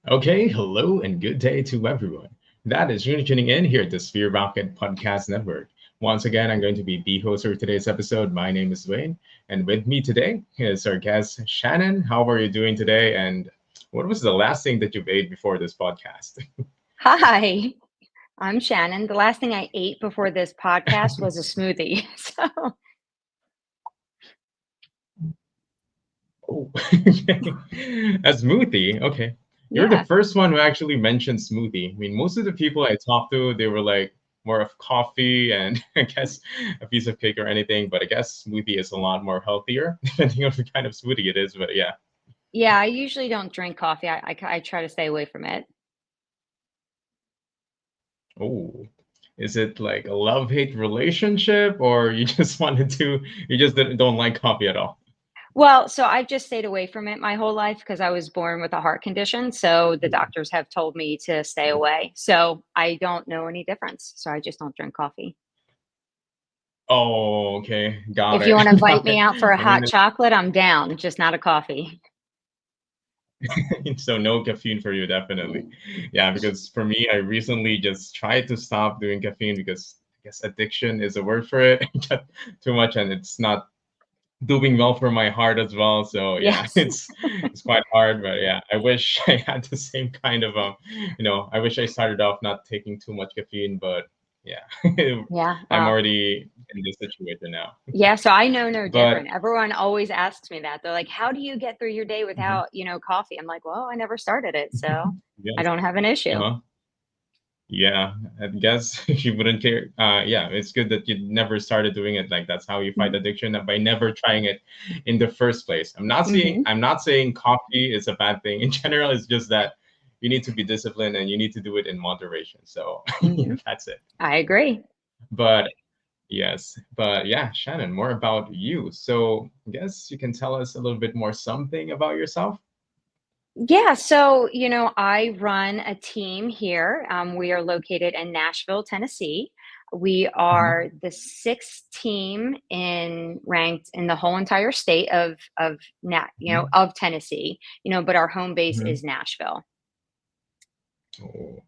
Okay, hello and good day to everyone. That is you tuning in here at the Sphere Rocket Podcast Network. Once again, I'm going to be the host for today's episode. My name is Wayne, and with me today is our guest, Shannon. How are you doing today? And what was the last thing that you ate before this podcast? Hi, I'm Shannon. The last thing I ate before this podcast was a smoothie. So, Oh, a smoothie. Okay. You're the yeah. first one who actually mentioned smoothie. I mean, most of the people I talked to, they were like more of coffee and I guess a piece of cake or anything. But I guess smoothie is a lot more healthier, depending on the kind of smoothie it is. But yeah. Yeah, I usually don't drink coffee. I try to stay away from it. Oh, is it like a love-hate relationship, or you just you just don't like coffee at all? Well, so I've just stayed away from it my whole life because I was born with a heart condition. So the doctors have told me to stay away. So I don't know any difference. So I just don't drink coffee. Oh, okay, got If you it, want to invite got me it. out for a I mean, hot chocolate, I'm down, just not a coffee. so no caffeine for you, definitely. Yeah, because for me, I recently just tried to stop doing caffeine because I guess addiction is a word for it. I got too much, and it's not doing well for my heart as well. So yeah, Yes. it's quite hard. But yeah, I wish I had the same kind of I wish I started off not taking too much caffeine, but yeah, Yeah. I'm already in this situation now. Yeah, so I know no But different. Everyone always asks me that. They're like, "How do you get through your day mhm, without, coffee?" I'm like, "Well, I never started it, so I yes, don't have an issue." uh-huh. Yeah, I guess you wouldn't care. Yeah, it's good that you never started doing it. Like that's how you fight addiction by never trying it in the first place. Mhm. I'm not saying coffee is a bad thing. In general, it's just that you need to be disciplined and you need to do it in moderation. So Mhm. that's it. I agree. But yes, but yeah, Shannon, more about you. So I guess you can tell us a little bit more something about yourself. Yeah, so, I run a team here. We are located in Nashville, Tennessee. We are Hmm. the sixth team in ranked in the whole entire state of Tennessee, but our home base Hmm. is Nashville. Oh,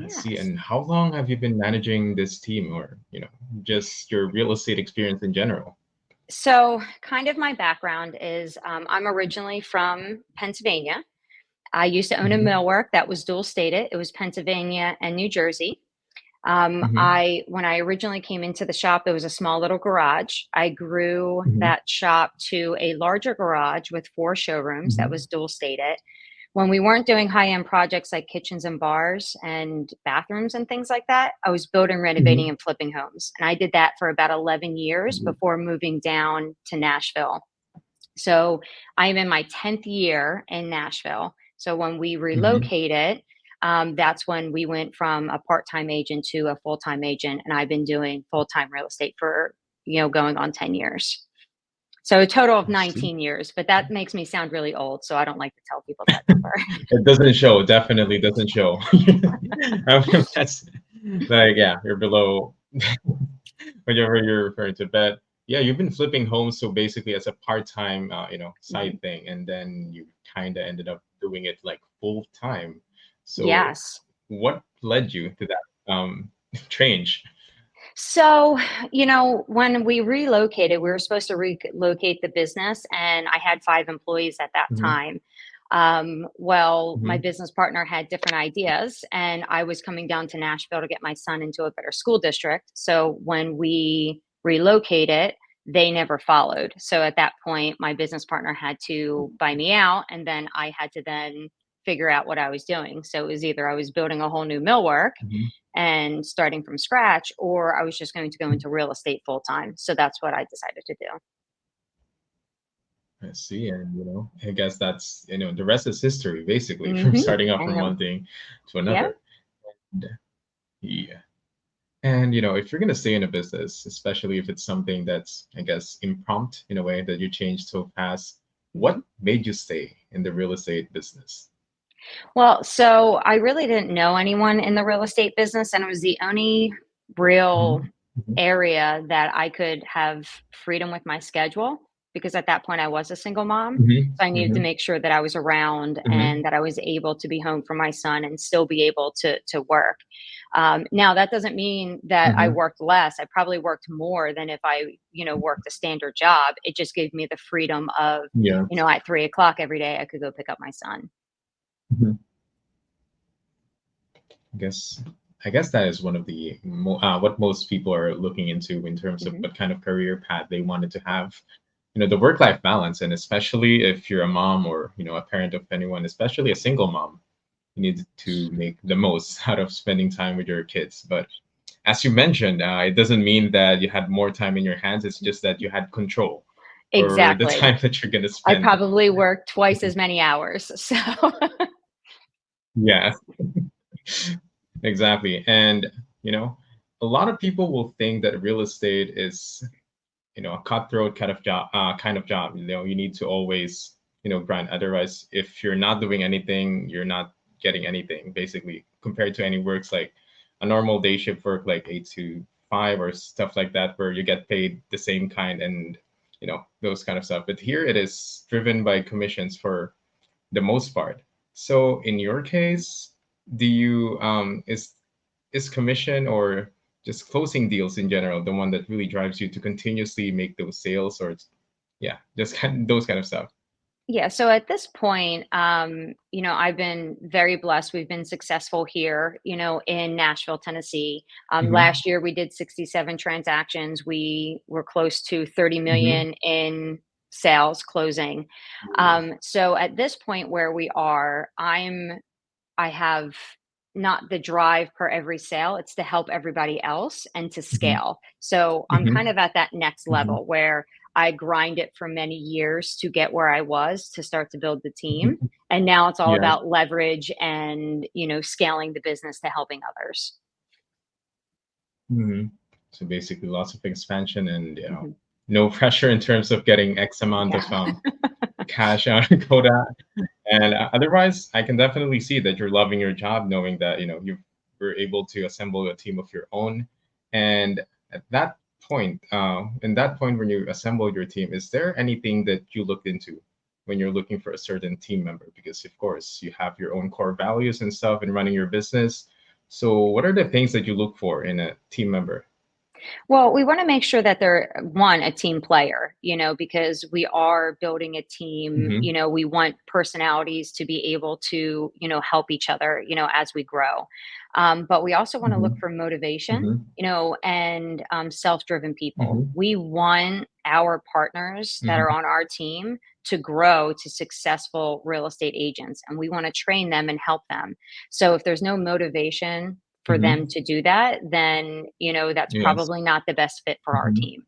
I see. Yes. And how long have you been managing this team or, just your real estate experience in general? So, kind of my background is I'm originally from Pennsylvania. I used to own a Hmm. millwork that was dual stated. It was Pennsylvania and New Jersey. Hmm. I when I originally came into the shop, it was a small little garage. I grew Hmm. that shop to a larger garage with four showrooms that Hmm. was dual stated. When we weren't doing high-end projects like kitchens and bars and bathrooms and things like that, I was building, renovating, Hmm. and flipping homes. And I did that for about 11 years before moving down to Nashville. So I'm in my 10th year in Nashville. So when we Hmm. relocated, that's when we went from a part-time agent to a full-time agent, and I've been doing full-time real estate for going on 10 years. So a total of I see. 19 years, but that makes me sound really old, so I don't like to tell people that number. It doesn't show, definitely doesn't show. That's like, yeah, you're below whatever you're referring to. But yeah, you've been flipping homes, so basically as a part-time, Mhm. side thing, and then you kind of ended up doing it like full time. So Yes. what led you to that change? So, when we relocated, we were supposed to relocate the business, and I had 5 employees at that Hmm. time. Well, my Hmm. business partner had different ideas, and I was coming down to Nashville to get my son into a better school district. So, when we relocated, they never followed. So, at that point, my business partner had to buy me out, and then I had to then figure out what I was doing. So, it was either I was building a whole new millwork Hmm. and starting from scratch, or I was just going to go into real estate full time. So that's what I decided to do. I see, and I guess that's the rest is history, basically, from Hmm. starting off I from know. one thing to Yeah. another. And, yeah. And if you're gonna stay in a business, especially if it's something that's, I guess, impromptu in a way that you change so fast, Hmm. what made you stay in the real estate business? Well, so I really didn't know anyone in the real estate business, and it was the only real Hmm. Hmm. area that I could have freedom with my schedule. because at that point I was a single mom. Mhm. So I needed to Mhm. make sure that I was around Mhm. and that I was able to be home for my son and still be able to work. Now that doesn't mean that I Mhm. worked less. I probably worked more than if I, worked a standard job. It just gave me the freedom of, Yes. at 3 o'clock every day, I could go pick up my son. Mhm. I guess I guess that is one of the what most people are looking into in terms of Hmm. what kind of career path they wanted to have. The work-life balance, and especially if you're a mom or a parent of anyone, especially a single mom, you need to make the most out of spending time with your kids. But as you mentioned, it doesn't mean that you had more time in your hands. It's just that you had control or the Exactly. time that you're going to I spend. probably worked twice as many hours. So, Yeah, exactly. And, you know, a lot of people will think that real estate is, a cutthroat kind of job. You need to always, grind. Otherwise, if you're not doing anything, you're not getting anything, basically, compared to any works like a normal day shift work, like 8 to 5 or stuff like that, where you get paid the same kind and, those kind of stuff. But here it is driven by commissions for the most part. So in your case, do you is commission or just closing deals in general the one that really drives you to continuously make those sales, or yeah, just those kind of stuff? yeah, so at this point, I've been very blessed. We've been successful here, in Nashville, Tennessee. Mm-hmm. Last year we did 67 transactions. We were close to 30 Mm-hmm. million in sales closing. So at this point where we are, I have not the drive per every sale, it's to help everybody else and to Mm-hmm. scale. So I'm Mm-hmm. kind of at that next Mm-hmm. level where I grind it for many years to get where I was to start to build the team. Mm-hmm. And now it's all Yes. about leverage and, scaling the business to helping others. Mm-hmm. So basically, lots of expansion and Mhm. no pressure in terms of getting X amount Yeah. of cash on quota. And otherwise, I can definitely see that you're loving your job, knowing that you were able to assemble a team of your own. And at that point, in that point when you assembled your team, is there anything that you looked into when you're looking for a certain team member? Because of course, you have your own core values and stuff in running your business. So, what are the things that you look for in a team member? Well, we want to make sure that they're one, a team player, because we are building a team. Mm-hmm. We want personalities to be able to, help each other, as we grow. But we also want to look Mm-hmm. for motivation, Mm-hmm. and self driven people. Mm-hmm. We want our partners that are Mm-hmm. on our team to grow to successful real estate agents, and we want to train them and help them. So if there's no motivation for them Mm-hmm. to do that, then, that's Yes. probably not the best fit for our Mm-hmm.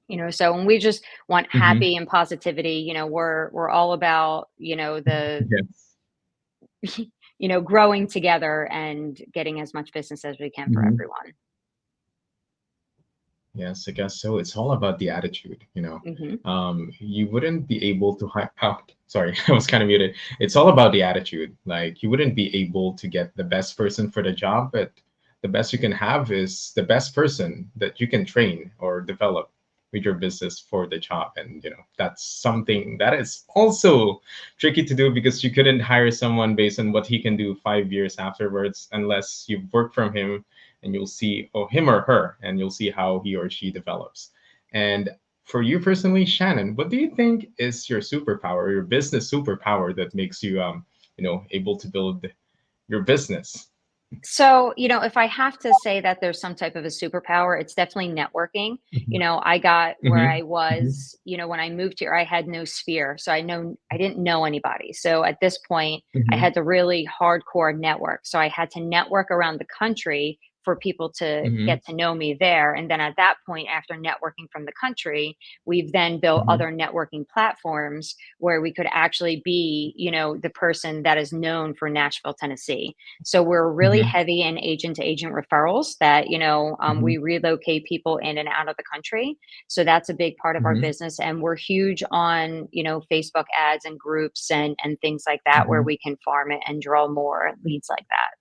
team. So when we just want Mm-hmm. happy and positivity, we're all about, the, Yes. growing together and getting as much business as we can for Mm-hmm. everyone. Yes, I guess so. It's all about the attitude. Hmm. You wouldn't be able to Oh, sorry, I was kind of muted. It's all about the attitude. Like you wouldn't be able to get the best person for the job, but the best you can have is the best person that you can train or develop with your business for the job. And that's something that is also tricky to do because you couldn't hire someone based on what he can do 5 years afterwards unless you've worked from him and you'll see him or her and you'll see how he or she develops. And for you personally, Shannon, what do you think is your superpower, your business superpower that makes you able to build your business? So, if I have to say that there's some type of a superpower, it's definitely networking. Hmm. I got where I Hmm. was, when I moved here, I had no sphere. So I didn't know anybody. So at this point, I Hmm. had to really hardcore network. So I had to network around the country for people to Hmm. get to know me there. And then at that point, after networking from the country, we've then built Hmm. other networking platforms where we could actually be, the person that is known for Nashville, Tennessee. So we're really Hmm. heavy in agent to agent referrals that, Hmm. we relocate people in and out of the country. So that's a big part of our Hmm. business. And we're huge on, Facebook ads and groups and things like that where Hmm. we can farm it and draw more leads like that.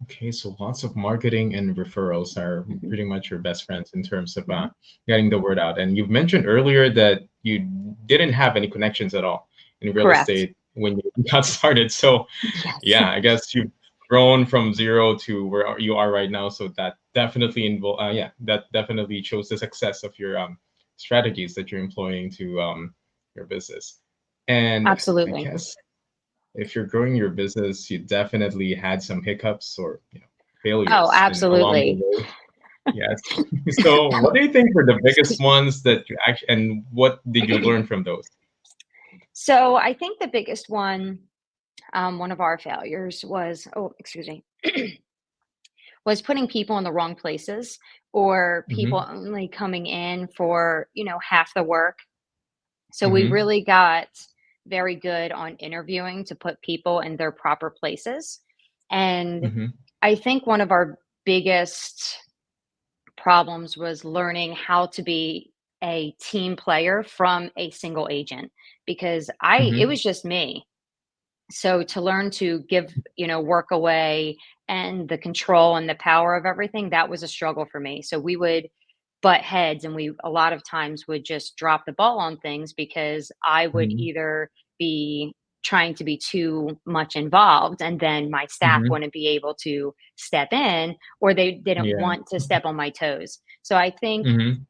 Okay, so lots of marketing and referrals are Mhm. pretty much your best friends in terms of Mhm. getting the word out. And you've mentioned earlier that you didn't have any connections at all in real Correct. estate when you got started. So, Yes. yeah, I guess you've grown from zero to where you are right now. So that definitely yeah, that definitely shows the success of your strategies that you're employing to your business. And I Absolutely. guess if you're growing your business, you definitely had some hiccups or Oh, failures in along the absolutely. way. Yes. So, what do you think were the biggest Excuse me. ones that you actually, and what did you learn from those? So I think the biggest one of our failures was, oh, excuse me, was putting people in the wrong places or people Mm-hmm. only coming in for, half the work. So we Mm-hmm. really got very good on interviewing to put people in their proper places. And Mm-hmm. I think one of our biggest problems was learning how to be a team player from a single agent because it Mm-hmm. was just me. So to learn to give, work away and the control and the power of everything, that was a struggle for me. So we would butt heads and we a lot of times would just drop the ball on things because I would Mm-hmm. either be trying to be too much involved and then my staff Mm-hmm. wouldn't be able to step in or they didn't Yeah. want to step on my toes. So I think Mm-hmm.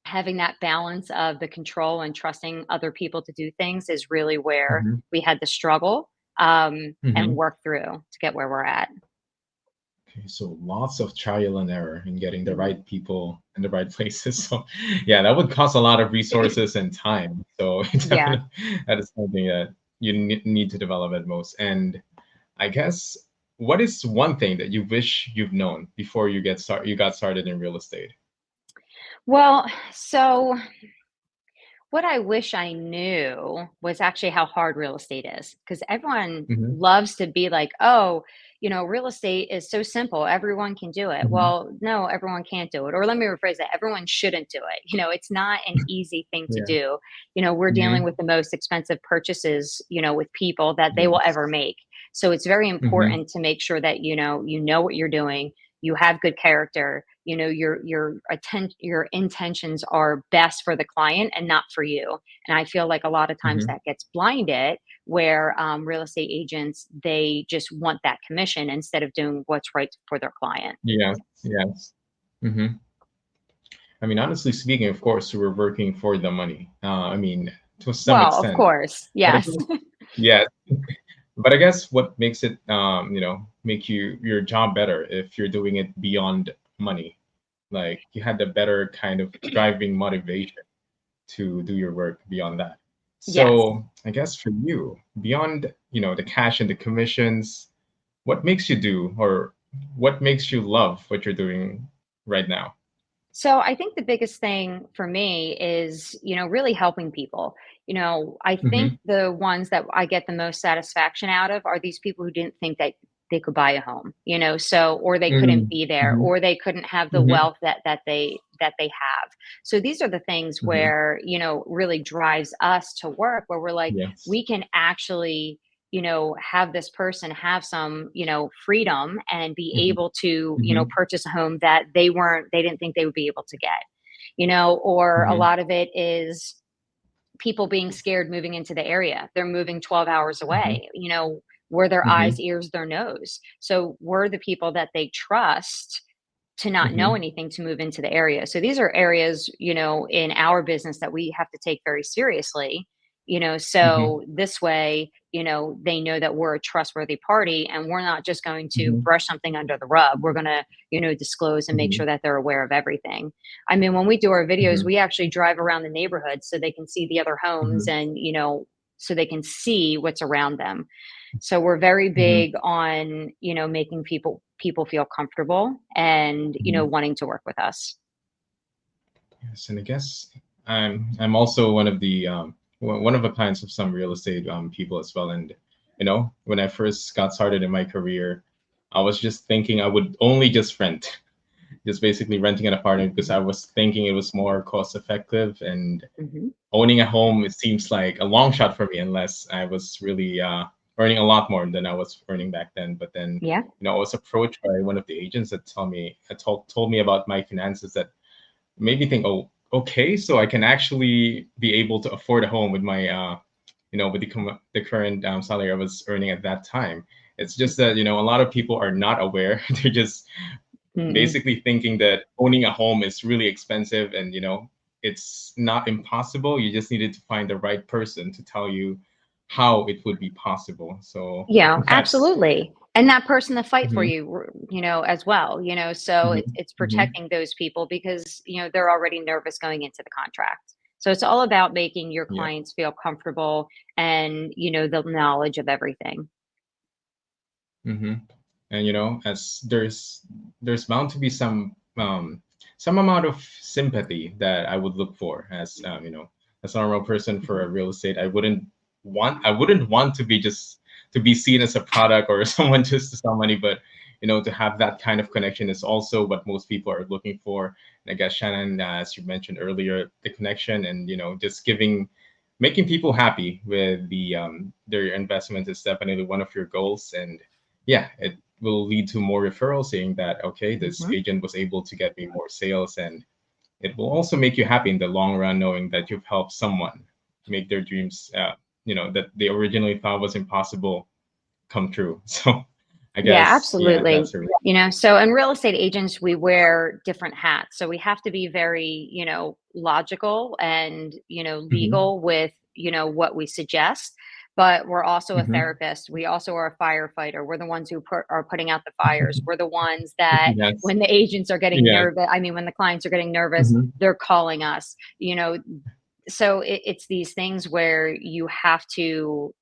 having that balance of the control and trusting other people to do things is really where Mm-hmm. we had to struggle and Mm-hmm. work through to get where we're at. Okay, so lots of trial and error in getting the Mhm. right people in the right places. So, yeah, that would cost a lot of resources and time. So, Yeah. definitely, that is something that you need to develop at most. And I guess what is one thing that you wish you've known before you got started in real estate? Well, so what I wish I knew was actually how hard real estate is, because everyone Hmm. loves to be like, "Oh, real estate is so simple, everyone can do it." Hmm. Well, no, everyone can't do it. Or let me rephrase that, everyone shouldn't do it. It's not an easy thing to Yeah. do. We're dealing Hmm. with the most expensive purchases, with people that they will Yes. ever make. So it's very Hmm. important to make sure that you know what you're doing, you have good character, your intentions are best for the client and not for you. And I feel like a lot of times Hmm. that gets blinded where real estate agents, they just want that commission instead of doing what's right for their client. Yes. Yes. Hmm. I mean, honestly speaking, of course, we're working for the money. I mean, to some Well, of extent, course, but I yes. guess, yeah, but I guess what makes it, make your job better if you're doing it beyond money. Like you had the better kind of driving motivation to do your work beyond that. Yes. So I guess for you, beyond, the cash and the commissions, what makes you do or what makes you love what you're doing right now? So I think the biggest thing for me is, really helping people. I think Hmm. the ones that I get the most satisfaction out of are these people who didn't think that they could buy a home, or they couldn't be there, Hmm. or they couldn't have the Hmm. wealth that they have. So these are the things Hmm. where, really drives us to work where we're like, Yes. we can actually have this person have some, freedom and be Hmm. able to, Hmm. purchase a home that they didn't think they would be able to get, or a Hmm. lot of it is people being scared moving into the area. They're moving 12 hours Hmm. away, we're their eyes, Hmm. ears, their nose. So we're the people that they trust to not know Hmm. anything to move into the area. So these are areas, in our business that we have to take very seriously, Hmm. so this way, they know that we're a trustworthy party and we're not just going to Hmm. brush something under the rug. We're going to, disclose and make Hmm. sure that they're aware of everything. I mean, when we do our videos, Hmm. we actually drive around the neighborhood so they can see the other homes Hmm. and, so they can see what's around them. So we're very Hmm. big on, making people feel comfortable and, Hmm. wanting to work with us. Yes, and I guess I'm also one of the one of the clients of some real estate people as well. And when I first got started in my career, I was just thinking I would only just rent, just basically renting an apartment because I was thinking it was more cost effective, and Mhm. owning a home it seems like a long shot for me unless I was really earning a lot more than I was earning back then. But then, Yeah. I was approached by one of the agents that told me about my finances, that made me think, oh, okay, so I can actually be able to afford a home with my with the current salary I was earning at that time. It's just that a lot of people are not aware. They're just Mm-mm. basically thinking that owning a home is really expensive, and it's not impossible. You just needed to find the right person to tell you how it would be possible. So Yeah, that's. absolutely. And that person to fight for Hmm. you, as well, so Hmm. it's Hmm. protecting those people because, they're already nervous going into the contract. So it's all about making your Yeah. clients feel comfortable and, the knowledge of everything. Hmm. And as there's bound to be some amount of sympathy that I would look for as as a normal person for a Mhm. real estate. I wouldn't want to be just to be seen as a product or someone just to sell money, but to have that kind of connection is also what most people are looking for. And I guess, Shannon, as you mentioned earlier, the connection and just making people happy with their investment is definitely one of your goals. And yeah, it will lead to more referrals, saying that, okay, this Mhm. agent was able to get me more sales. And it will also make you happy in the long run, knowing that you've helped someone make their dreams, that they originally thought was impossible, come true. So I Yeah, guess, yeah, absolutely. that's a. So in real estate agents, we wear different hats. So we have to be very, logical and, Hmm. legal with, what we suggest. But we're also a Hmm. therapist. We also are a firefighter. We're the ones who are putting out the fires. We're the ones that Yes. when the agents are getting Yes. nervous, I mean, when the clients are getting nervous, Hmm. they're calling us, so it's these things where you have to,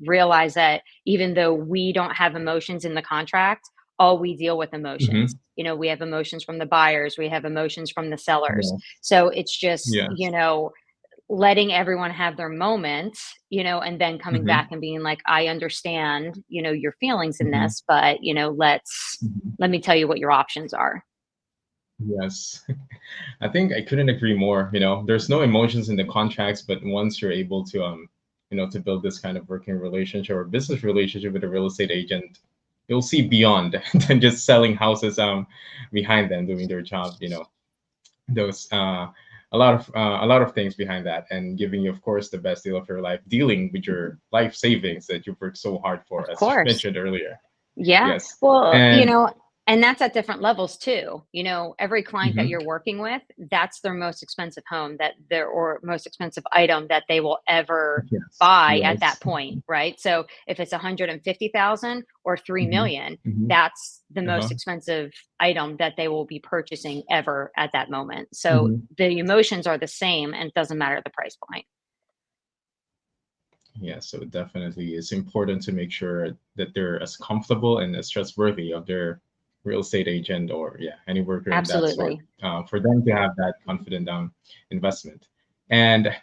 realize that even though we don't have emotions in the contract, all we deal with emotions. Hmm. We have emotions from the buyers, we have emotions from the sellers. Yes. So it's just, Yes. letting everyone have their moment, and then coming back Hmm. and being like, I understand, your feelings in Hmm. this, but, Hmm. let me tell you what your options are. Yes. I think I couldn't agree more. There's no emotions in the contracts, but once you're able to to build this kind of working relationship or business relationship with a real estate agent, you'll see beyond than just selling houses behind them doing their job. Those a lot of things behind that, and giving you, of course, the best deal of your life, dealing with your life savings that you've worked so hard for, Of as you course. mentioned earlier. Yeah. Yes. Well, And. and that's at different levels too. Every client that Mhm. you're working with, that's their most expensive home that their or most expensive item that they will ever Yes. buy at that Yes. point, right? So if it's 150,000 or 3 Hmm. million, Hmm. that's the most Uh-huh. expensive item that they will be purchasing ever at that moment. So Hmm. the emotions are the same and it doesn't matter the price point. Yeah, so definitely it's important to make sure that they're as comfortable and as trustworthy of their real estate agent, or yeah, any worker in that sort, Absolutely. for them to have that confident investment. And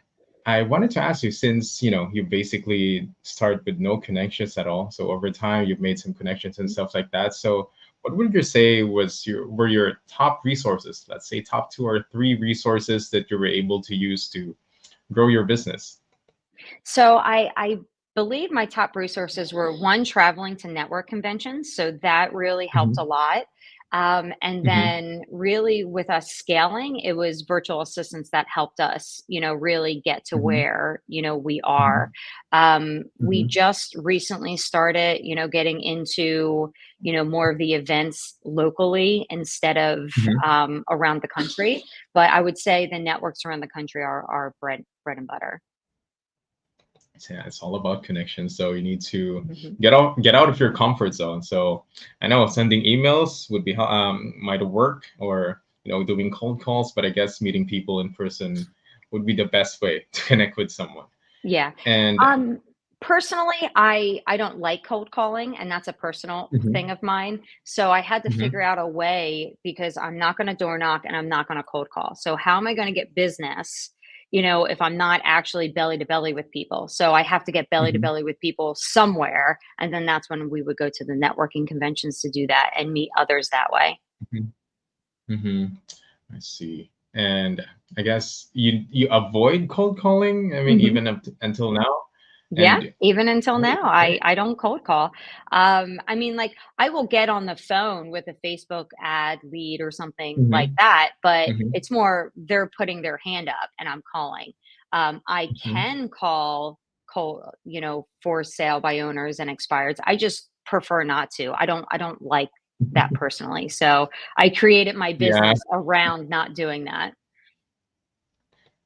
I wanted to ask you, since you basically start with no connections at all, so over time you've made some connections and stuff like that. So what would you say were your top resources? Let's say top two or three resources that you were able to use to grow your business. So I believe my top resources were one, traveling to network conventions. So that really helped a Hmm. lot. And Hmm. then really with us scaling, it was virtual assistants that helped us, really get to Hmm. where, we Hmm. are. We Hmm. just recently started, getting into, more of the events locally instead of Hmm. around the country. But I would say the networks around the country are bread and butter. Yeah, it's all about connection. So you need to Mhm. get out of your comfort zone. So I know sending emails would be might work, or doing cold calls, but I guess meeting people in person would be the best way to connect with someone. Yeah. And. Um, Personally, I don't like cold calling, and that's a personal Hmm. thing of mine. So I had to figure Hmm. out a way because I'm not going to door knock and I'm not going to cold call. So how am I going to get business? If I'm not actually belly to belly with people. So I have to get belly to Hmm. belly with people somewhere. And then that's when we would go to the networking conventions to do that and meet others that way. Hmm. Hmm. I see. And I guess you avoid cold calling. I mean, Mhm. even until now. Yeah, And even until great, now, great. I don't cold call. I mean, like, I will get on the phone with a Facebook ad lead or something like Hmm. that, but Hmm. it's more they're putting their hand up and I'm calling. I Hmm. can call, for sale by owners and expireds. I just prefer not to. I don't like that personally. So I created my Yeah. business around not doing that.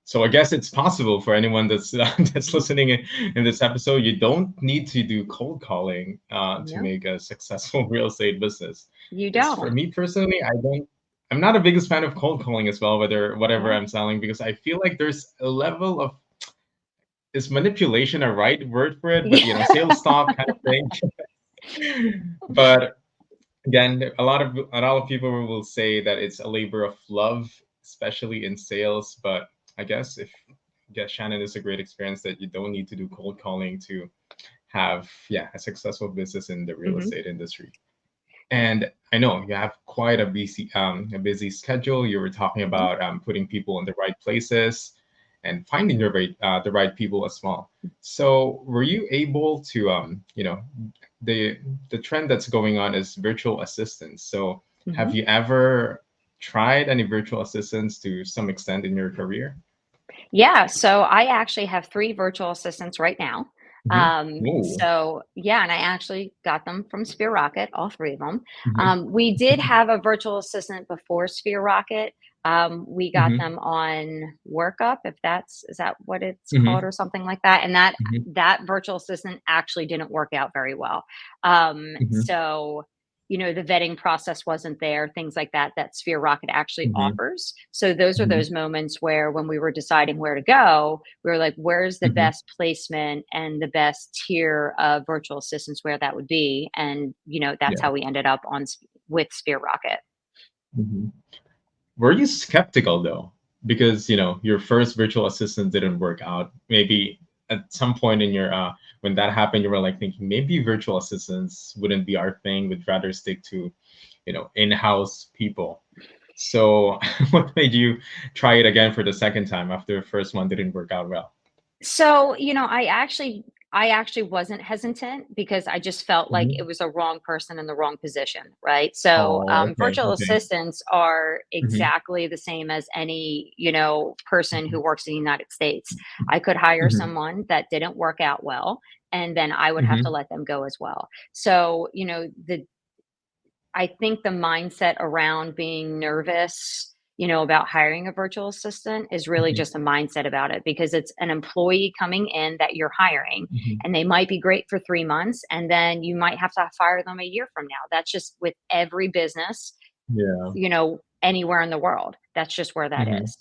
So I guess it's possible for anyone that's that's Mhm. listening in this episode. You don't need to do cold calling to No, make a successful real estate business. you Because for don't. me personally, I don't. I'm not a biggest fan of cold calling as well, whether whatever Yeah. I'm selling, because I feel like there's a level of, is manipulation a right word for it? But sales talk kind of thing. But again, a lot of people will say that it's a labor of love, especially in sales. But I guess Shannon, is a great experience that you don't need to do cold calling to have, yeah, a successful business in the real Mhm. estate industry. And I know you have quite a busy schedule. You were talking Mhm. about putting people in the right places and finding the right people as well. So were you able to the trend that's going on is virtual assistants. So have Mhm. you ever tried any virtual assistants to some extent in your career? Yeah, so I actually have 3 virtual assistants right now. Hmm. Ooh. So yeah, and I actually got them from Sphere Rocket, all 3 of them. Hmm. We did have a virtual assistant before Sphere Rocket. We got Hmm. them on Workup, if is that what it's called Hmm. or something like that? And that Hmm. that virtual assistant actually didn't work out very well. Hmm. So the vetting process wasn't there, things like that, that Sphere Rocket actually Hmm. offers. So those are Hmm. those moments where when we were deciding where to go, we were like, where's the Hmm. best placement and the best tier of virtual assistants where that would be? And, that's Yeah. how we ended up with Sphere Rocket. Hmm. Were you skeptical though? Because your first virtual assistant didn't work out. Maybe at some point in your when that happened, you were like thinking maybe virtual assistants wouldn't be our thing. We'd rather stick to in-house people. So what made you try it again for the second time after the first one didn't work out well? So, I actually wasn't hesitant because I just felt like it Hmm. was a wrong person in the wrong position, right? So, Oh, okay, virtual okay. assistants are Hmm. exactly the same as any, person who works in the United States. I could Hmm. hire Hmm. someone that didn't work out well, and then I would have to Hmm. let them go as well. So, the I think the mindset around being nervous, about hiring a virtual assistant is really just a mindset about it because it's an employee coming in that you're hiring Hmm. and they might be great for 3 months and then you might have to fire them a year from now. That's just with every business, Yeah. anywhere in the world. That's just where that Hmm. is.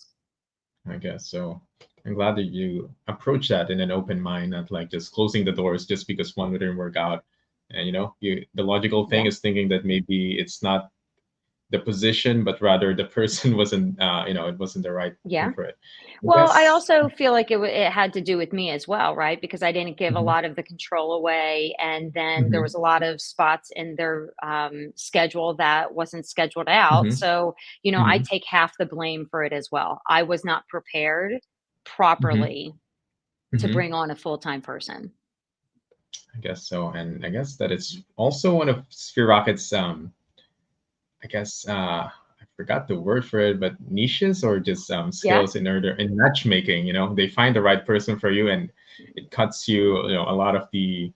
I guess so. I'm glad that you approach that in an open mind, not like just closing the doors just because one didn't work out. And the logical thing Yeah. is thinking that maybe it's not the position, but rather the person wasn't, it wasn't the right thing Yeah. for it. I Well, I guess. also feel like it had to do with me as well, right? Because I didn't give a Hmm. lot of the control away, and then there was Hmm. a lot of spots in their schedule that wasn't scheduled out. Hmm. So, I Hmm. take half the blame for it as well. I was not prepared Hmm. properly to Hmm. bring on a full-time person. I guess so, and I guess that it's also one of Sphere Rocket's I guess I forgot the word for it, but niches or just Yeah. skills in matchmaking. They find the right person for you, and it cuts a lot of the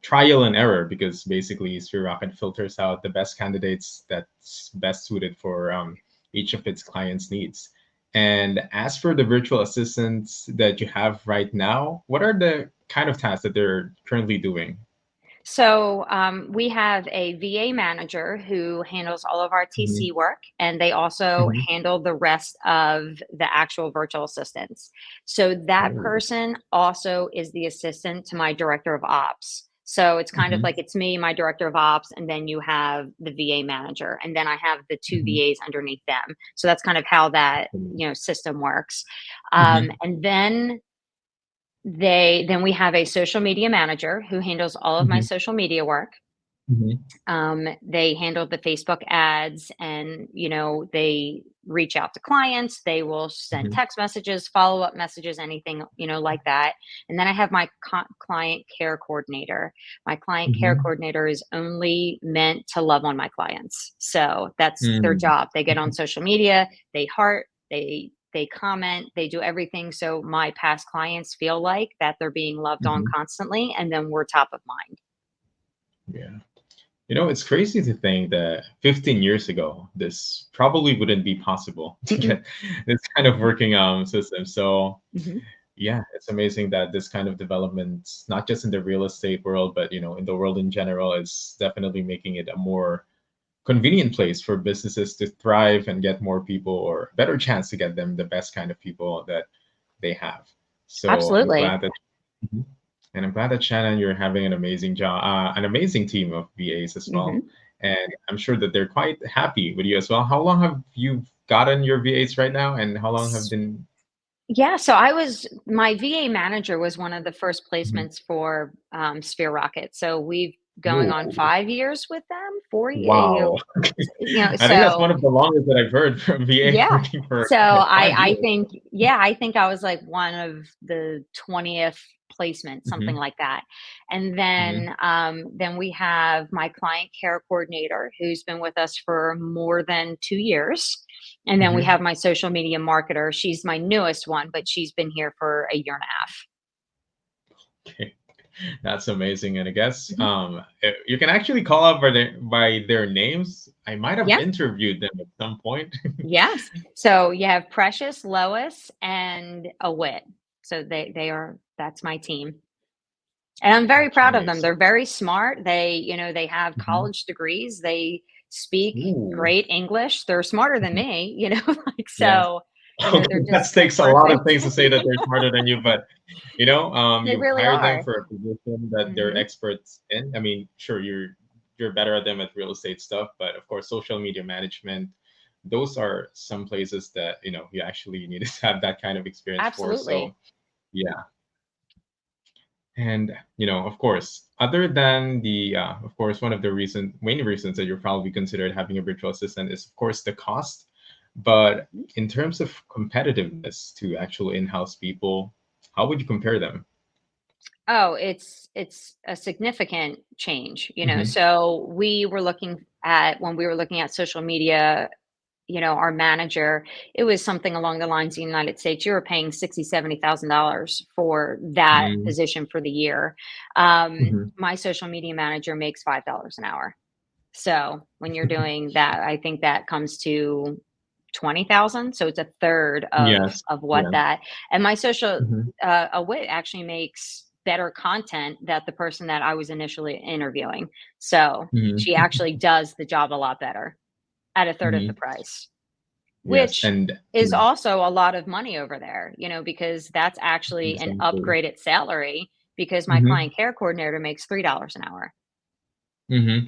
trial and error because basically Sphere Rocket filters out the best candidates that's best suited for each of its clients' needs. And as for the virtual assistants that you have right now, what are the kind of tasks that they're currently doing? So we have a VA manager who handles all of our Hmm. TC work, and they also Hmm. handle the rest of the actual virtual assistants. So that Oh. person also is the assistant to my director of ops. So it's kind of Hmm. like it's me, my director of ops, and then you have the VA manager, and then I have the two Hmm. VAs underneath them. So that's kind of how that system works. Hmm. And then we have a social media manager who handles all of my Hmm. social media work. Mhm. They handle the Facebook ads, and they reach out to clients. They will send Mhm. text messages, follow-up messages, anything like that. And then I have my client care coordinator. My client care Mhm. coordinator is only meant to love on my clients, so that's their Mm. job. They get on social media, they heart, they comment, they do everything, so my past clients feel like that they're being loved on Mhm. constantly, and then we're top of mind. Yeah. It's crazy to think that 15 years ago, this probably wouldn't be possible to Mm-mm. get this kind of working system. So, Mhm. yeah, it's amazing that this kind of development, not just in the real estate world, but in the world in general, is definitely making it a more convenient place for businesses to thrive and get more people, or better chance to get them the best kind of people that they have. So I'm Absolutely. glad that. Mhm. And I'm glad that Shannon, you're having an amazing job, an amazing team of VAs as well. Mhm. And I'm sure that they're quite happy with you as well. How long have you gotten your VAs right now, and how long have S been? Yeah, so my VA manager was one of the first Mhm. placements for, Sphere Rocket, so we've going on Ooh, 5 years with them, 4 wow. I think that's one so of the longest that I've heard from VA yeah. working for So I 5 years. I think yeah, I think I was like one of the 20th placement, something Hmm. like that. And Hmm. then we have my client care coordinator who's been with us for more than 2 years. And then we Hmm. have my social media marketer. She's my newest one, but she's been here for a year and a half. Okay. That's amazing. And I guess Mhm. you can actually call out by their names. I might have Yeah. interviewed them at some point. Yes. So you have Precious, Lois, and a wit. So that's my team. And I'm very proud of Okay. them. So, They're very smart. They have mhm. college degrees. They speak Ooh. great English. They're smarter than me, like, Yes. so, Okay, they're that just the takes a lot of perfect. things to say that they're smarter than you, but They you've really hired them are. for a position that they're Mhm. experts in. I mean, sure, you're better at them at real estate stuff, but of course, social media management, those are some places that you actually need to have that kind of experience for. So Absolutely. yeah, and of course, other than of course, one of the main reasons that you're probably considered having a virtual assistant is, of course, the cost. But Mhm. in terms of competitiveness to actual in-house people, how would you compare them? Oh, it's a significant change. Hmm. So when we were looking at social media, our manager, it was something along the lines of the United States, you were paying 60, $70,000 for that Hmm. position for the year. Hmm. My social media manager makes $5 an hour. So when you're doing that, I think that comes to 20,000. So it's a third of Yes. what Yeah. that. And my social Hmm. a wit actually makes better content that the person that I was initially interviewing. So she Hmm. actually does the job a lot better at a third of the Hmm. price, Yes, which and is also a lot of money over there, because that's actually an exactly. upgraded salary because my Hmm. client care coordinator makes $3 an hour. Hmm.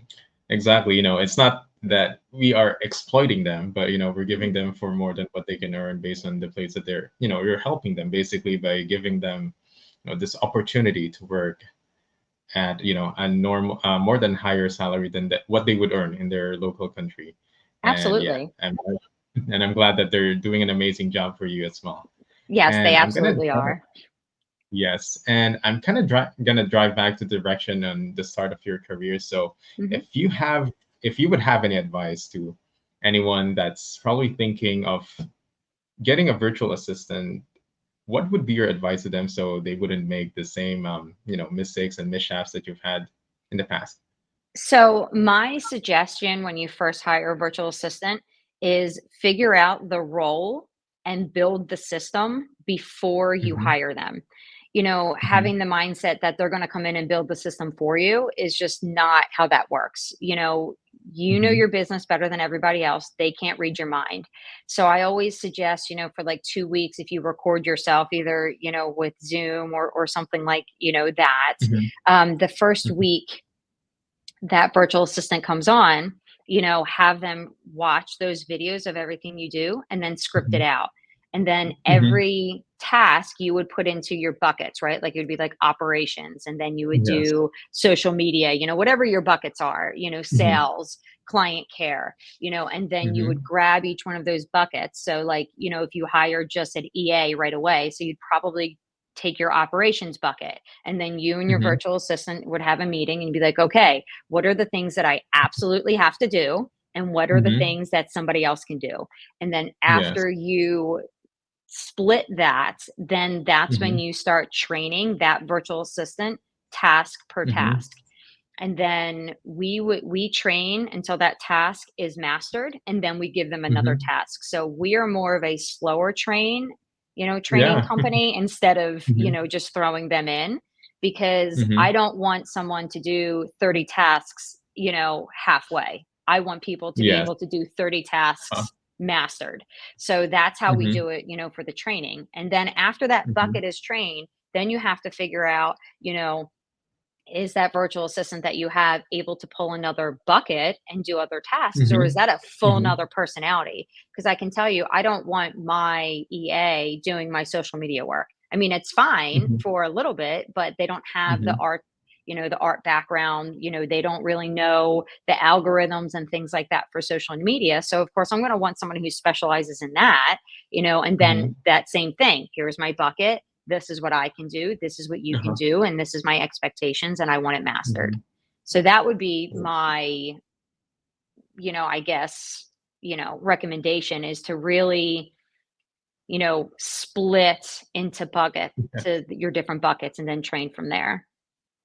Exactly. It's not that we are exploiting them, but we're Mhm. giving them for more than what they can earn based on the place that you're helping them basically by giving them this opportunity to work at a normal more than higher salary than what they would earn in their local country. And yeah, Absolutely. and I'm glad that they're doing an amazing job for you as well. Yes, they And I'm gonna absolutely are. Yes, and I'm kind of gonna drive back to the direction on the start of your career. So, Mhm. if you would have any advice to anyone that's probably thinking of getting a virtual assistant, what would be your advice to them so they wouldn't make the same, mistakes and mishaps that you've had in the past? So, my suggestion when you first hire a virtual assistant is figure out the role and build the system before you Hmm. hire them. Hmm. Having the mindset that they're going to come in and build the system for you is just not how that works. You know Hmm. your business better than everybody else. They can't read your mind. So I always suggest, for like 2 weeks, if you record yourself either, with Zoom or something like, that, Hmm. the first week that virtual assistant comes on, have them watch those videos of everything you do and then script it Hmm. out. And then Hmm. every task you would put into your buckets, right? Like it would be like operations, and then you would Yes. do social media, whatever your buckets are, Hmm. sales, client care, and then you would Hmm. grab each one of those buckets. So, like, if you hire just an EA right away, so you'd probably take your operations bucket, and then you and your Hmm. virtual assistant would have a meeting and be like, okay, what are the things that I absolutely have to do? And what are the Hmm. things that somebody else can do? And then Yes. after you split that, then that's when Hmm. you start training that virtual assistant task per Hmm. task. And then we train until that task is mastered, and then we give them another Hmm. task. So we are more of a slower training Yeah. company, instead of Hmm. just throwing them in, because I Hmm. don't want someone to do 30 tasks halfway. I want people to be Yes. able to do 30 Uh, tasks mastered. So that's how we hmm. do it, for the training. And then after that Hmm. bucket is trained, then you have to figure out, is that virtual assistant that you have able to pull another bucket and do other tasks, or is Hmm. that a full Hmm. another personality? Because I can tell you, I don't want my EA doing my social media work. I mean, it's fine Hmm. for a little bit, but they don't have the Hmm. art, the art background. They don't really know the algorithms and things like that for social media. So of course I'm going to want someone who specializes in that, and then Hmm. that same thing. Here's my bucket, this is what I can do, this is what you can Uh-huh. do, and this is my expectations, and I want it mastered. Hmm. So that would be my, I guess, recommendation is to really, split into bucket Yeah. to your different buckets and then train from there.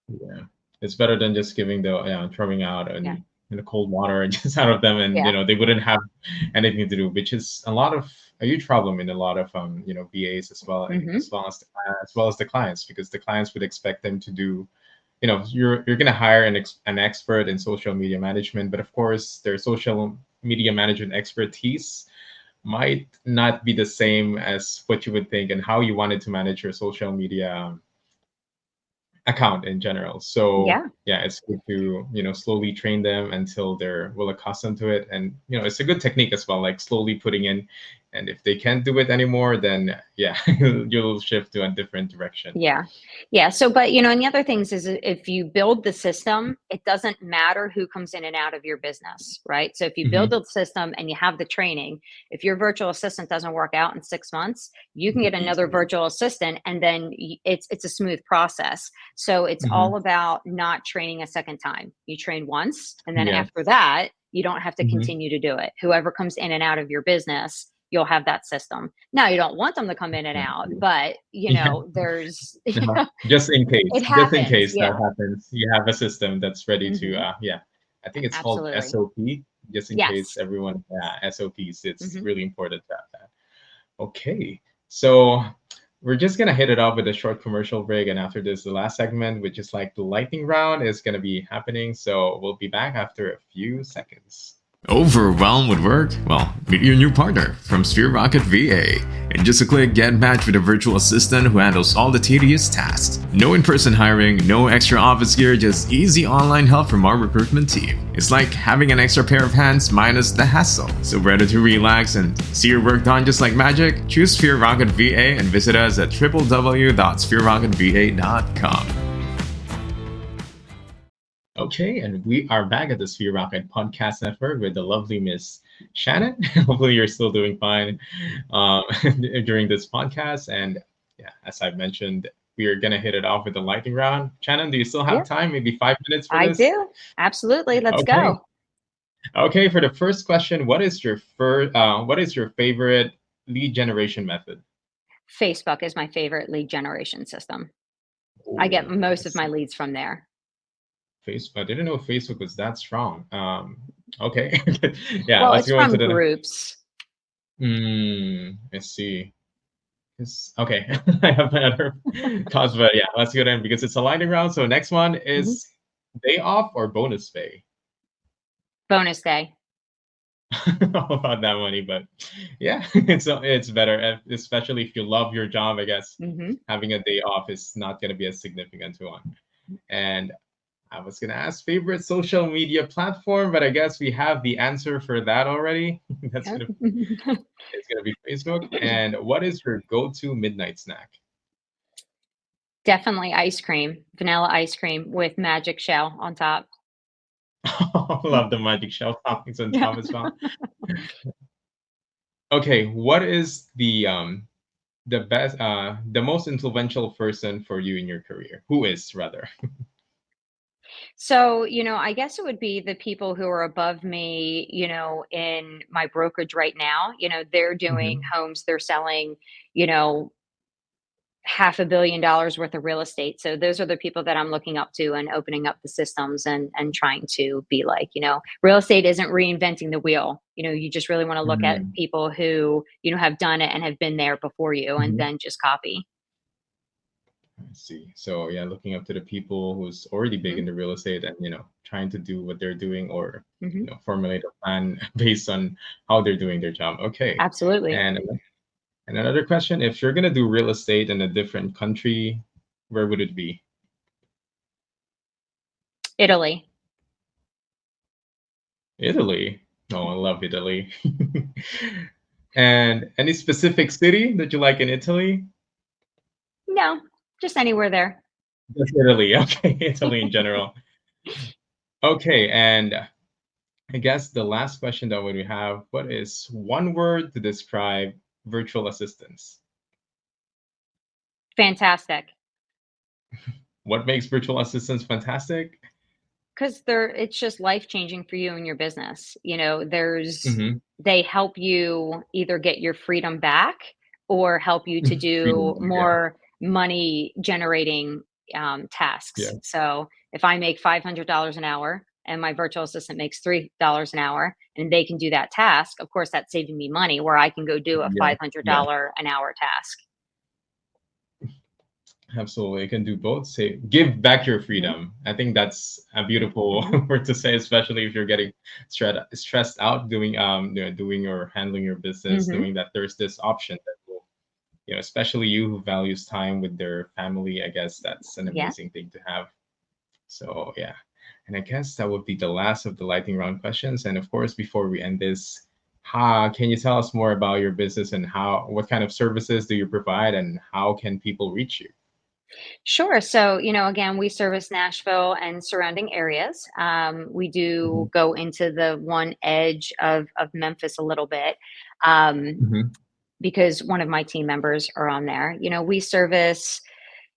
Yeah. It's better than just giving the throwing out Yeah. in the cold water just out of them, and Yeah. they wouldn't have anything to do, which is a huge problem in a lot of VAs as well, and Hmm. as well as the clients, because the clients would expect them to do, you're going to hire an expert in social media management, but of course their social media management expertise might not be the same as what you would think and how you wanted to manage your social media account in general. So Yeah. yeah, it's good to slowly train them until they're well accustomed to it, and it's a good technique as well, like slowly putting in, and if they can't do it anymore, then yeah, you'll shift to a different direction. Yeah. Yeah. So, but, and the other things is, if you build the system, it doesn't matter who comes in and out of your business, right? So if you build Hmm. the system and you have the training, if your virtual assistant doesn't work out in 6 months, you can get another Easily. virtual assistant, and then it's a smooth process. So it's Hmm. all about not training a second time. You train once, and then Yes. after that, you don't have to Hmm. continue to do it. Whoever comes in and out of your business, you'll have that system. Now, you don't want them to come in and out, but Yeah. there's Uh-huh. Just it in happens. case that Yeah. happens, you have a system that's ready to Hmm. yeah, I think it's called Absolutely. SOP, just in case Yes. everyone, yeah, SOPs, it's Hmm. really important to have that. Okay, so we're just gonna hit it off with a short commercial break, and after this, the last segment, which is like the lightning round, is gonna be happening. So we'll be back after a few seconds. Overwhelmed with work? Well, meet your new partner from Sphere Rocket VA. In just a click, get matched with a virtual assistant who handles all the tedious tasks. No in person hiring, no extra office gear, just easy online help from our recruitment team. It's like having an extra pair of hands minus the hassle. So, ready to relax and see your work done just like magic? Choose Sphere Rocket VA and visit us at www.sphererocketva.com. Okay, and we are back at the Sphere Rocket Podcast Network with the lovely Miss Shannon. Hopefully, you're still doing fine um, during this podcast. And yeah, as I've mentioned, we are gonna hit it off with the lightning round. Shannon, do you still Yeah, have time? Maybe 5 minutes for I this? do. Absolutely. Let's Okay. go. Okay. For the first question, what is your what is your favorite lead generation method? Facebook is my favorite lead generation system. I get Oh, I most of my see. leads from there. Facebook. I didn't know Facebook was that strong. Okay. Yeah, Well, let's it's go into from the. groups. I see. Okay, I have my other thoughts, but yeah, let's go then because it's a lightning round. So next one Hmm. is day off or bonus pay. Bonus day. All about that money, but yeah, it's better, especially if you love your job. I guess Hmm. having a day off is not going to be a significant one. And I was gonna ask favorite social media platform, but I guess we have the answer for that already. That's Yep. gonna It's gonna be Facebook. And what is your go-to midnight snack? Definitely ice cream, vanilla ice cream with magic shell on top. Love the magic shell toppings on Yeah. top as well. Okay, what is the most influential person for you in your career? Who is rather? So, I guess it would be the people who are above me, in my brokerage right now. They're doing Hmm. homes, they're selling, you know, $500 million worth of real estate. So those are the people that I'm looking up to and opening up the systems and trying to be like, real estate isn't reinventing the wheel. You just really want to look at Hmm. people who, have done it and have been there before you and Hmm. then just copy. I see. So yeah, looking up to the people who's already big Hmm. in the real estate and trying to do what they're doing or Hmm. formulate a plan based on how they're doing their job. Okay. Absolutely. And another question, if you're gonna do real estate in a different country, where would it be? Italy. Italy. Oh, I love Italy. And any specific city that you like in Italy? No, just anywhere there. Just Italy. Okay, Italy in general. Okay, and I guess the last question that we have, what is one word to describe virtual assistants? Fantastic. What makes virtual assistants fantastic? Because it's just life changing for you and your business. Hmm. They help you either get your freedom back or help you to Freedom. do Yeah. more money generating Yeah. tasks. So if I make $500 an hour and my virtual assistant makes $3 an hour and they can do that task, of course, that's saving me money where I can go do a Yeah. Yeah. $500 an hour task. Absolutely. You can do both. Say, give back your Hmm. freedom. I think that's a beautiful Hmm. word to say, especially if you're getting stressed out doing doing or handling your business, Hmm. knowing that there's this option that will, especially you who values time with their family. I guess that's an Yeah. amazing thing to have. So yeah, and I guess that would be the last of the lightning round questions. And of course, before we end this, can you tell us more about your business and what kind of services do you provide, and how can people reach you? Sure. So, again, we service Nashville and surrounding areas. We Hmm. do go into the one edge of Memphis a little bit um, Hmm. because one of my team members are on there. We service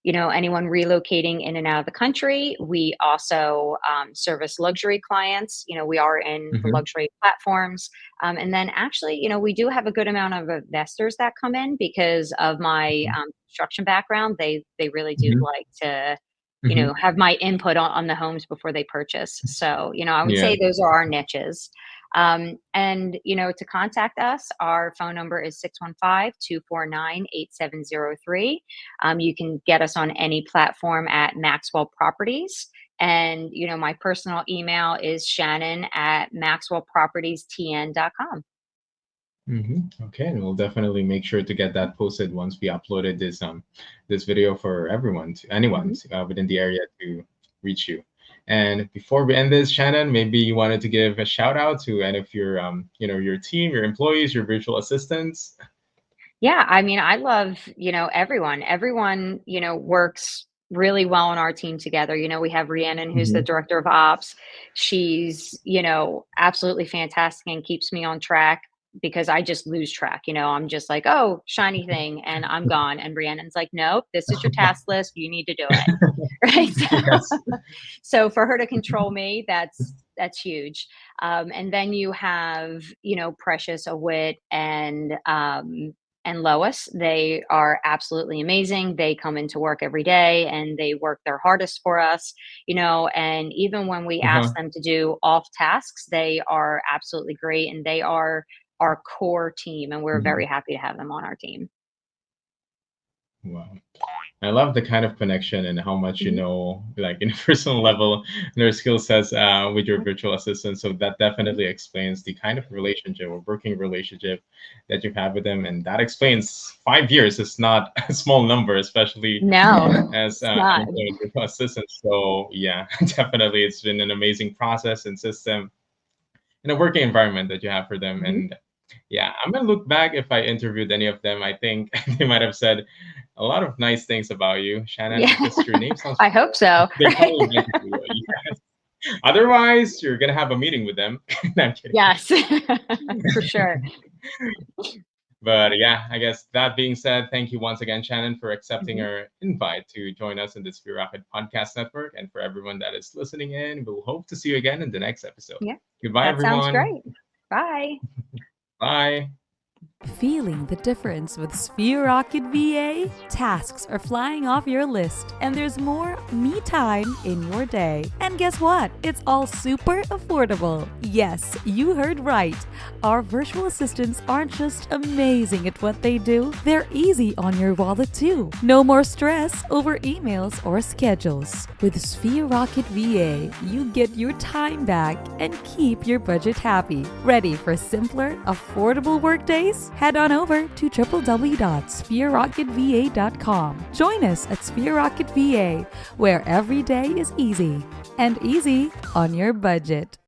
anyone relocating in and out of the country. We also service luxury clients. We are in the Hmm. luxury platforms. And then actually, we do have a good amount of investors that come in because of my construction background. They really do Hmm. like to, Hmm. have my input on the homes before they purchase. So, I would Yeah. say those are our niches. And, to contact us, our phone number is 615-249-8703. You can get us on any platform at Maxwell Properties. And, my personal email is Shannon at maxwellpropertiestn.com. Okay, and we'll definitely make sure to get that posted once we uploaded this video for everyone, to anyone Hmm. within the area to reach you. And before we end this, Shannon, maybe you wanted to give a shout out to any of your your team, your employees, your virtual assistants. Yeah, I mean, I love, everyone. Everyone, works really well on our team together. We have Rhiannon, who's the Hmm. director of ops. She's, absolutely fantastic and keeps me on track because I just lose track. I'm just like, oh, shiny thing, and I'm gone. And Rhiannon's like, nope, this is your task list. You need to do it. Right. Yes. So for her to control me, that's huge. And then you have, Precious, a wit, and Lois. They are absolutely amazing. They come into work every day and they work their hardest for us, and even when we ask Uh-huh. them to do off tasks, they are absolutely great and they are our core team and we're very Mhm. happy to have them on our team. Wow. I love the kind of connection and how much you Mhm. know, like in a personal level, their skill sets with your virtual assistant. So that Mhm. definitely explains the kind of relationship or working relationship that you have with them, and that explains 5 years is not a small number, especially No, as it's not. employed virtual assistant. So yeah, definitely, it's been an amazing process and system in a working environment that you have for them. Mhm. And yeah, I'm gonna look back if I interviewed any of them. I think they might have said a lot of nice things about you, Shannon, Yeah, because your name sounds I hope familiar. so. They probably mentioned you. Yes. Otherwise, you're gonna have a meeting with them. No, I'm kidding. Yes, for sure. But yeah, I guess that being said, thank you once again, Shannon, for accepting Mhm. our invite to join us in the Sphere Rocket Podcast Network. And for everyone that is listening in, we'll hope to see you again in the next episode. Yeah, Goodbye, that sounds everyone. great. Bye. Bye. Feeling the difference with Sphere Rocket VA? Tasks are flying off your list, and there's more me time in your day. And guess what? It's all super affordable. Yes, you heard right. Our virtual assistants aren't just amazing at what they do, they're easy on your wallet too. No more stress over emails or schedules. With Sphere Rocket VA, you get your time back and keep your budget happy. Ready for simpler, affordable workdays? Head on over to www.sphererocketva.com. Join us at Sphere Rocket VA, where every day is easy and easy on your budget.